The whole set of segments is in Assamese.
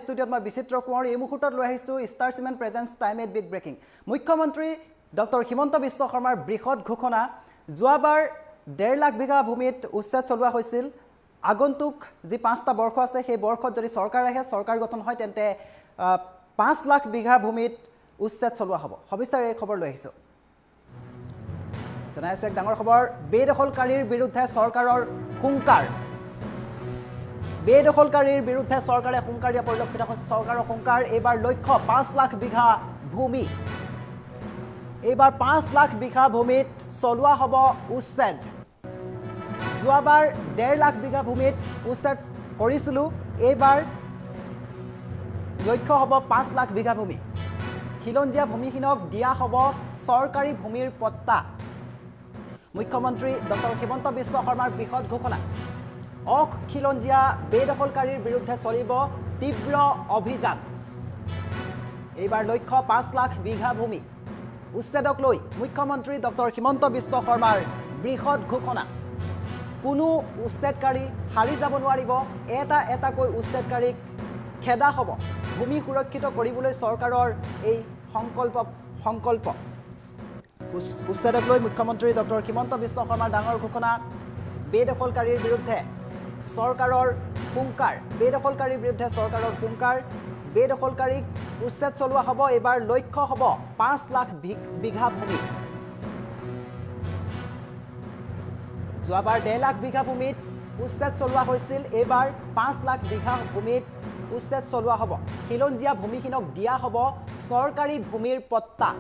ষ্টুডিঅ'ত মই বিচিত্ৰ কোঁৱৰ এই মুহূৰ্তত লৈ আহিছোঁ star cement presence time at big breaking. মুখ্যমন্ত্ৰী ডক্টৰ হিমন্ত বিশ্ব শৰ্মাৰ বৃহৎ ঘোষণা। যোৱাবাৰ 1.5 লাখ বিঘা ভূমিত উচ্ছেদ চলোৱা হৈছিল। আগন্তুক যি 5টা বৰ্ষ আছে সেই বৰ্ষত যদি চৰকাৰ আহে, চৰকাৰ গঠন হয়, তেন্তে 5 লাখ বিঘা ভূমিত উচ্ছেদ চলোৱা হ'ব। সবিস্তাৰে এই খবৰ লৈ আহিছোঁ। জনাইছোঁ এক ডাঙৰ খবৰ, বেদখলকাৰীৰ বিৰুদ্ধে চৰকাৰৰ হুংকাৰ। বেদখলকাৰীৰ বিৰুদ্ধে চৰকাৰে হুংকাৰ দিয়া পৰিলক্ষিত হৈছে। চৰকাৰৰ হুংকাৰ, এইবাৰ লক্ষ্য 5 লাখ বিঘা ভূমি। এইবাৰ 5 লাখ বিঘা ভূমিত চলোৱা হ'ব উচ্ছেদ। যোৱাবাৰ 1.5 লাখ বিঘা ভূমিত উচ্ছেদ কৰিছিলোঁ, এইবাৰ লক্ষ্য হ'ব 5 লাখ বিঘা ভূমি। খিলঞ্জীয়া ভূমিহীনক দিয়া হ'ব চৰকাৰী ভূমিৰ পট্টা। মুখ্যমন্ত্ৰী ডক্টৰ হিমন্ত বিশ্ব শৰ্মাৰ বৃহৎ ঘোষণা। খিলঞ্জীয়া বেদখলকাৰীৰ বিৰুদ্ধে চলিব তীব্ৰ অভিযান। এইবাৰ লক্ষ্য 5 লাখ বিঘা ভূমি। উচ্ছেদক লৈ মুখ্যমন্ত্ৰী ডক্টৰ হিমন্ত বিশ্ব শৰ্মাৰ বৃহৎ ঘোষণা। কোনো উচ্ছেদকাৰী হাৰি যাব নোৱাৰিব, এটা এটাকৈ উচ্ছেদকাৰীক খেদা হ'ব। ভূমি সুৰক্ষিত কৰিবলৈ চৰকাৰৰ এই সংকল্প। উচ্ছেদক লৈ মুখ্যমন্ত্ৰী ডক্টৰ হিমন্ত বিশ্ব শৰ্মাৰ ডাঙৰ ঘোষণা। বেদখলকাৰীৰ বিৰুদ্ধে চৰকাৰৰ হুংকাৰ। বেদখলকাৰীৰ বিৰুদ্ধে চৰকাৰৰ হুংকাৰ। বেদখলকাৰীক উচ্ছেদ চলোৱা হ'ব। এইবাৰ লক্ষ্য হ'ব 5 লাখ বিঘা ভূমি। যোৱাবাৰ 1.5 লাখ বিঘা ভূমিত উচ্ছেদ চলোৱা হৈছিল, এইবাৰ 5 লাখ বিঘা ভূমিত উচ্ছেদ চলোৱা হ'ব। খিলঞ্জীয়া ভূমিহীনক দিয়া হ'ব চৰকাৰী ভূমিৰ পট্টা।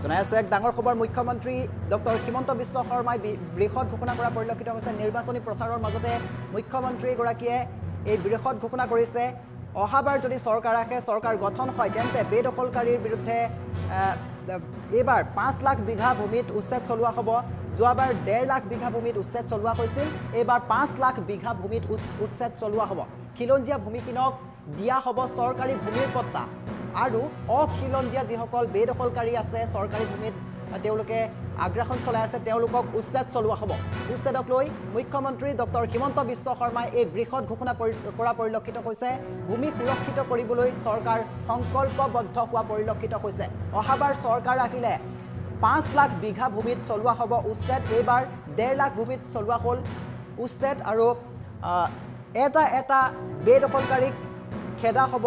জনাইছোঁ এক ডাঙৰ খবৰ, মুখ্যমন্ত্ৰী ডক্টৰ হিমন্ত বিশ্ব শৰ্মাই বৃহৎ ঘোষণা কৰা পৰিলক্ষিত হৈছে। নিৰ্বাচনী প্ৰচাৰৰ মাজতে মুখ্যমন্ত্ৰীগৰাকীয়ে এই বৃহৎ ঘোষণা কৰিছে। অহাবাৰ যদি চৰকাৰ আহে, চৰকাৰ গঠন হয়, তেন্তে বেদখলকাৰীৰ বিৰুদ্ধে এইবাৰ 5 লাখ বিঘা ভূমিত উচ্ছেদ চলোৱা হ'ব। যোৱাবাৰ 1.5 লাখ বিঘা ভূমিত উচ্ছেদ চলোৱা হৈছিল, এইবাৰ 5 লাখ বিঘা ভূমিত উচ্ছেদ চলোৱা হ'ব। খিলঞ্জীয়া ভূমিহীনক দিয়া হ'ব চৰকাৰী ভূমিৰ পট্টা। আৰু অখিলঞ্জীয়া যিসকল বেদখলকাৰী আছে, চৰকাৰী ভূমিত তেওঁলোকে আগ্ৰাসন চলাই আছে, তেওঁলোকক উচ্ছেদ চলোৱা হ'ব। উচ্ছেদক লৈ মুখ্যমন্ত্ৰী ডক্টৰ হিমন্ত বিশ্ব শৰ্মাই এই বৃহৎ ঘোষণা কৰা পৰিলক্ষিত হৈছে। ভূমি সুৰক্ষিত কৰিবলৈ চৰকাৰ সংকল্পবদ্ধ হোৱা পৰিলক্ষিত হৈছে। অহাবাৰ চৰকাৰ আহিলে 5 লাখ বিঘা ভূমিত চলোৱা হ'ব উচ্ছেদ। এইবাৰ 1.5 লাখ ভূমিত চলোৱা হ'ল উচ্ছেদ। আৰু এটা বেদখলকাৰীক খেদা হ'ব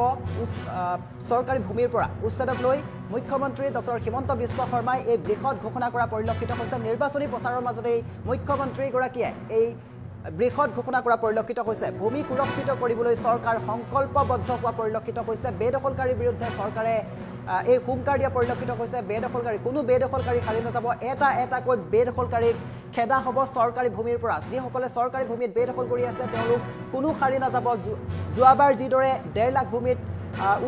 চৰকাৰী ভূমিৰ পৰা। উচ্ছেদক লৈ মুখ্যমন্ত্ৰী ডক্টৰ হিমন্ত বিশ্ব শৰ্মাই এই বৃহৎ ঘোষণা কৰা পৰিলক্ষিত হৈছে। নিৰ্বাচনী প্ৰচাৰৰ মাজতেই মুখ্যমন্ত্ৰীগৰাকীয়ে এই বৃহৎ ঘোষণা কৰা পৰিলক্ষিত হৈছে। ভূমি সুৰক্ষিত কৰিবলৈ চৰকাৰ সংকল্পবদ্ধ হোৱা পৰিলক্ষিত হৈছে। বেদখলকাৰীৰ বিৰুদ্ধে চৰকাৰে এই হুংকাৰ দিয়া পৰিলক্ষিত হৈছে। কোনো বেদখলকাৰী হাৰি নাযাব, এটা এটাকৈ বেদখলকাৰীক খেদা হ'ব চৰকাৰী ভূমিৰ পৰা। যিসকলে চৰকাৰী ভূমিত বেদখল কৰি আছে, তেওঁলোক কোনো হাৰি নাযাব। যোৱাবাৰ যিদৰে 1.5 লাখ ভূমিত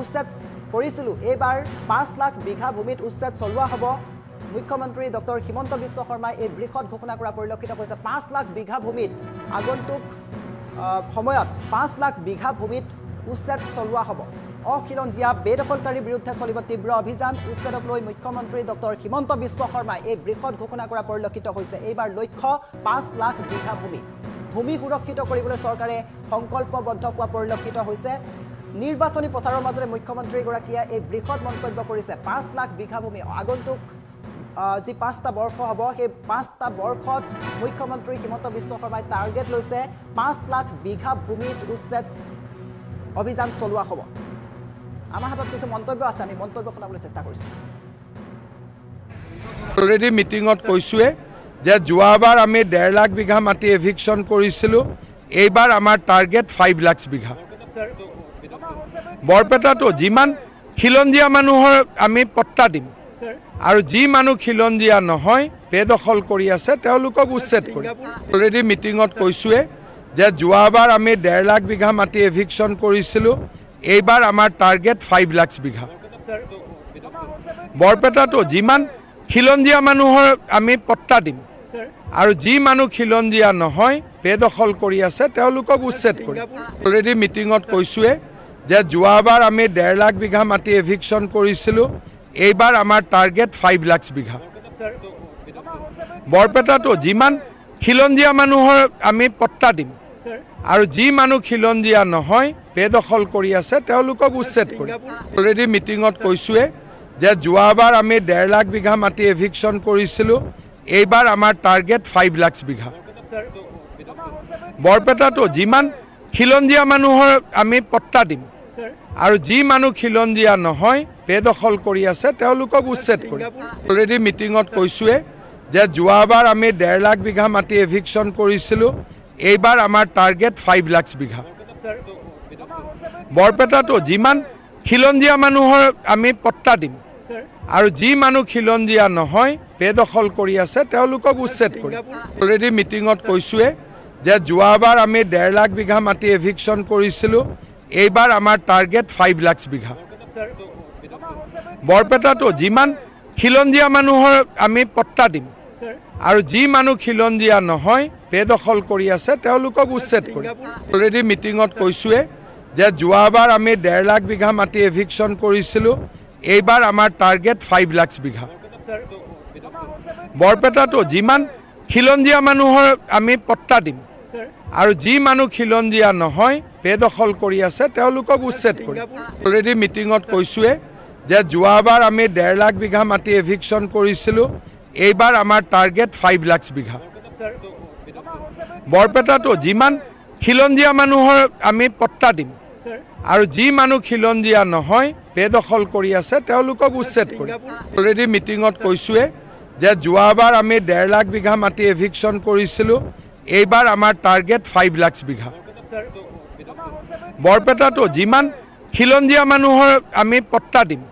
উচ্ছেদ কৰিছিলোঁ, এইবাৰ 5 লাখ বিঘা ভূমিত উচ্ছেদ চলোৱা হ'ব। মুখ্যমন্ত্ৰী ডক্টৰ হিমন্ত বিশ্ব শৰ্মাই এই বৃহৎ ঘোষণা কৰা পৰিলক্ষিত হৈছে। 5 লাখ বিঘা ভূমিত আগন্তুক সময়ত 5 লাখ বিঘা ভূমিত উচ্ছেদ চলোৱা হ'ব। অখিলঞ্জীয়া বেদখলকাৰীৰ বিৰুদ্ধে চলিব তীব্ৰ অভিযান। উচ্ছেদক লৈ মুখ্যমন্ত্ৰী ডক্টৰ হিমন্ত বিশ্ব শৰ্মাই এই বৃহৎ ঘোষণা কৰা পৰিলক্ষিত হৈছে। এইবাৰ লক্ষ্য 5 লাখ বিঘা ভূমি। ভূমি সুৰক্ষিত কৰিবলৈ চৰকাৰে সংকল্পবদ্ধ হোৱা পৰিলক্ষিত হৈছে। নিৰ্বাচনী প্ৰচাৰৰ মাজতে মুখ্যমন্ত্ৰীগৰাকীয়ে এই বৃহৎ মন্তব্য কৰিছে। 5 লাখ বিঘা ভূমি আগন্তুক যি 5টা বৰ্ষ হ'ব, সেই 5টা বৰ্ষত মুখ্যমন্ত্ৰী হিমন্ত বিশ্ব শৰ্মাই টাৰ্গেট লৈছে 5 লাখ বিঘা ভূমিত উচ্ছেদ অভিযান চলোৱা হ'ব। আমাৰ হাতত কিছু মন্তব্য আছে, আমি মন্তব্য শুনাবলৈ চেষ্টা কৰিছোঁ। অলৰেডি মিটিঙত কৈছোঁৱে যে যোৱাবাৰ আমি 1.5 লাখ বিঘা মাটি এভিকশ্যন কৰিছিলোঁ, এইবাৰ আমাৰ টাৰ্গেট 5 লাখ বিঘা। বৰপেটাটো যিমান খিলঞ্জীয়া মানুহৰ আমি পট্টা দিম, আৰু যি মানুহ খিলঞ্জীয়া নহয়, বেদখল কৰি আছে, তেওঁলোকক উচ্ছেদ কৰিম। অলৰেডি মিটিঙত কৈছোঁৱে যে যোৱাবাৰ আমি 1.5 লাখ বিঘা মাটি এভিকশ্যন কৰিছিলোঁ, এইবাৰ আমাৰ টাৰ্গেট 5 লাখ বিঘা। বৰপেটাটো যিমান খিলঞ্জীয়া মানুহৰ আমি পট্টা দিম, আৰু যি মানুহ খিলঞ্জীয়া নহয়, বেদখল কৰি আছে, তেওঁলোকক উচ্ছেদ কৰিম। অলৰেডি মিটিঙত কৈছোঁৱে যে যোৱাবাৰ আমি 1.5 লাখ বিঘা মাটি এভিকশ্যন কৰিছিলোঁ, এইবাৰ আমাৰ টাৰ্গেট 5 লাখ বিঘা। বৰপেটাটো যিমান খিলঞ্জীয়া মানুহৰ আমি পট্টা দিম, আৰু যি মানুহ খিলঞ্জীয়া নহয় বেদখল কৰি আছে তেওঁলোকক উচ্ছেদ কৰি অলৰেডি মিটিঙত কৈছোঁৱে যে যোৱাবাৰ আমি 1.5 লাখ বিঘা মাটি এভিকশ্যন কৰিছিলোঁ এইবাৰ আমাৰ টাৰ্গেট 5 লাখ বিঘা বৰপেটাটো যিমান খিলঞ্জীয়া মানুহৰ আমি পট্টা দিম আৰু যি মানুহ খিলঞ্জীয়া নহয় বেদখল কৰি আছে তেওঁলোকক উচ্ছেদ কৰি অলৰেডি মিটিঙত কৈছোঁৱে যে যোৱাবাৰ আমি 1.5 লাখ বিঘা মাটি এভিকশ্যন কৰিছিলোঁ এইবাৰ আমাৰ টাৰ্গেট 5 লাখ বিঘা বৰপেটাটো যিমান খিলঞ্জীয়া মানুহৰ আমি পট্টা দিম আৰু যি মানুহ খিলঞ্জীয়া নহয় বেদখল কৰি আছে তেওঁলোকক উচ্ছেদ কৰি অলৰেডি মিটিঙত কৈছোঁৱে যে যোৱাবাৰ আমি 1.5 লাখ বিঘা মাটি এভিকশ্যন কৰিছিলোঁ এইবাৰ আমাৰ টাৰ্গেট 5 লাখ বিঘা বৰপেটাটো যিমান খিলঞ্জীয়া মানুহৰ আমি পট্টা দিম আৰু যি মানুহ খিলঞ্জীয়া নহয় বেদখল কৰি আছে তেওঁলোকক উচ্ছেদ কৰি অলৰেডি মিটিঙত কৈছোঁৱে যে যোৱাবাৰ আমি 1.5 লাখ বিঘা মাটি এভিকশ্যন কৰিছিলোঁ এইবাৰ আমাৰ টাৰ্গেট 5 লাখ বিঘা বৰপেটাটো যিমান খিলঞ্জীয়া মানুহৰ আমি পট্টা দিম আৰু যি মানুহ খিলঞ্জীয়া নহয় বেদখল কৰি আছে তেওঁলোকক উচ্ছেদ কৰি অলৰেডি মিটিঙত কৈছোঁৱে যে যোৱাবাৰ আমি 1.5 লাখ বিঘা মাটি এভিকশ্যন কৰিছিলোঁ এইবাৰ আমাৰ টাৰ্গেট 5 লাখ বিঘা বৰপেটাটো যিমান খিলঞ্জীয়া মানুহৰ আমি পট্টা দিম আৰু যি মানুহ খিলঞ্জীয়া নহয় বেদখল কৰি আছে তেওঁলোকক উচ্ছেদ কৰি অলৰেডি মিটিঙত কৈছোঁৱে যে যোৱাবাৰ আমি 1.5 লাখ বিঘা মাটি এভিকশ্যন কৰিছিলোঁ এইবাৰ আমাৰ টাৰ্গেট 5 লাখ বিঘা বৰপেটাটো যিমান খিলঞ্জীয়া মানুহৰ আমি পট্টা দিম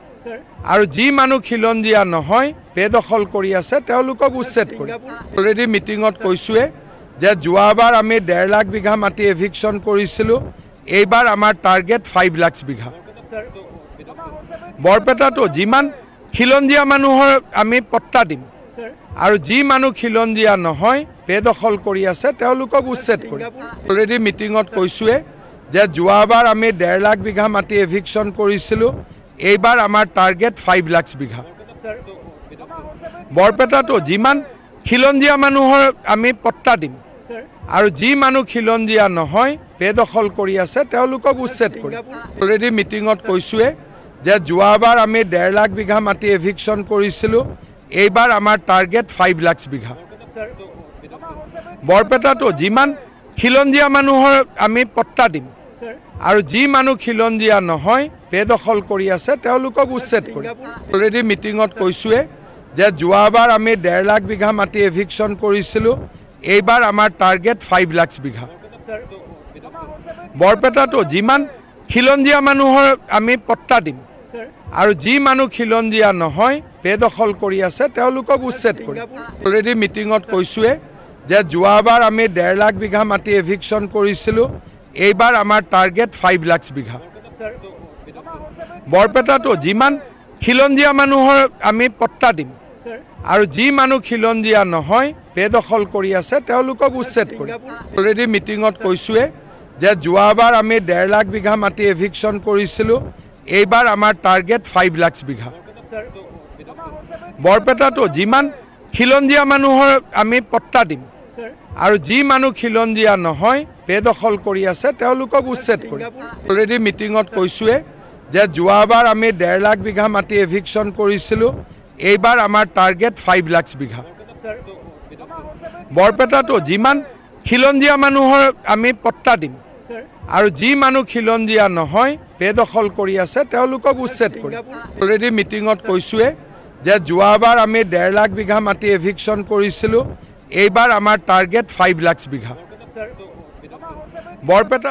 আৰু যি মানুহ খিলঞ্জীয়া নহয় বেদখল কৰি আছে তেওঁলোকক উচ্ছেদ কৰি অলৰেডি মিটিঙত কৈছোঁৱে যে যোৱাবাৰ আমি 1.5 লাখ বিঘা মাটি এভিকশ্যন কৰিছিলোঁ এইবাৰ আমাৰ টাৰ্গেট 5 লাখ বিঘা বৰপেটাটো যিমান খিলঞ্জীয়া মানুহৰ আমি পট্টা দিম আৰু যি মানুহ খিলঞ্জীয়া নহয় বেদখল কৰি আছে তেওঁলোকক উচ্ছেদ কৰি অলৰেডি মিটিঙত কৈছোঁৱে যে যোৱাবাৰ আমি 1.5 লাখ বিঘা মাটি এভিকশ্যন কৰিছিলোঁ এইবাৰ আমাৰ টাৰ্গেট 5 লাখ বিঘা বৰপেটাটো যিমান খিলঞ্জীয়া মানুহৰ আমি পট্টা দিম আৰু যি মানুহ খিলঞ্জীয়া নহয় বেদখল কৰি আছে তেওঁলোকক উচ্ছেদ কৰি অলৰেডি মিটিঙত কৈছোঁৱে যে যোৱাবাৰ আমি 1.5 লাখ বিঘা মাটি এভিকশ্যন কৰিছিলোঁ এইবাৰ আমাৰ টাৰ্গেট 5 লাখ বিঘা বৰপেটাটো যিমান খিলঞ্জীয়া মানুহৰ আমি পট্টা দিম আৰু যি মানুহ খিলঞ্জীয়া নহয় বেদখল কৰি আছে তেওঁলোকক উচ্ছেদ কৰি অলৰেডি মিটিঙত কৈছোঁৱে যে যোৱাবাৰ আমি 1.5 লাখ বিঘা মাটি এভিকশ্যন কৰিছিলোঁ এইবাৰ আমাৰ টাৰ্গেট 5 লাখ বিঘা বৰপেটাটো যিমান খিলঞ্জীয়া মানুহৰ আমি পট্টা দিম আৰু যি মানুহ খিলঞ্জীয়া নহয় বেদখল কৰি আছে তেওঁলোকক উচ্ছেদ কৰি অলৰেডি মিটিঙত কৈছোঁৱে যে যোৱাবাৰ আমি 1.5 লাখ বিঘা মাটি এভিকশ্যন কৰিছিলোঁ এইবাৰ আমাৰ টাৰ্গেট 5 লাখ বিঘা বৰপেটাটো যিমান খিলঞ্জীয়া মানুহৰ আমি পট্টা দিম আৰু যি মানুহ খিলঞ্জীয়া নহয় বেদখল কৰি আছে তেওঁলোকক উচ্ছেদ কৰি অলৰেডি মিটিঙত কৈছোঁৱে যে যোৱাবাৰ আমি 1.5 লাখ বিঘা মাটি এভিকশ্যন কৰিছিলোঁ এইবাৰ আমাৰ টাৰ্গেট 5 লাখ বিঘা বৰপেটাটো যিমান খিলঞ্জীয়া মানুহৰ আমি পট্টা দিম আৰু যি মানুহ খিলঞ্জীয়া নহয় বেদখল কৰি আছে তেওঁলোকক উচ্ছেদ কৰি অলৰেডি মিটিঙত কৈছোঁৱে যে যোৱাবাৰ আমি 1.5 লাখ বিঘা মাটি এভিকশ্যন কৰিছিলোঁ এইবাৰ আমাৰ টাৰ্গেট 5 লাখ বিঘা বৰপেটাটো যিমান খিলঞ্জীয়া মানুহৰ আমি পট্টা দিম আৰু যি মানুহ খিলঞ্জীয়া নহয় বেদখল কৰি আছে তেওঁলোকক উচ্ছেদ কৰি অলৰেডি মিটিঙত কৈছোঁৱে যে যোৱাবাৰ আমি 1.5 লাখ বিঘা মাটি এভিকশ্যন কৰিছিলোঁ এইবাৰ আমাৰ টাৰ্গেট 5 লাখ বিঘা বৰপেটা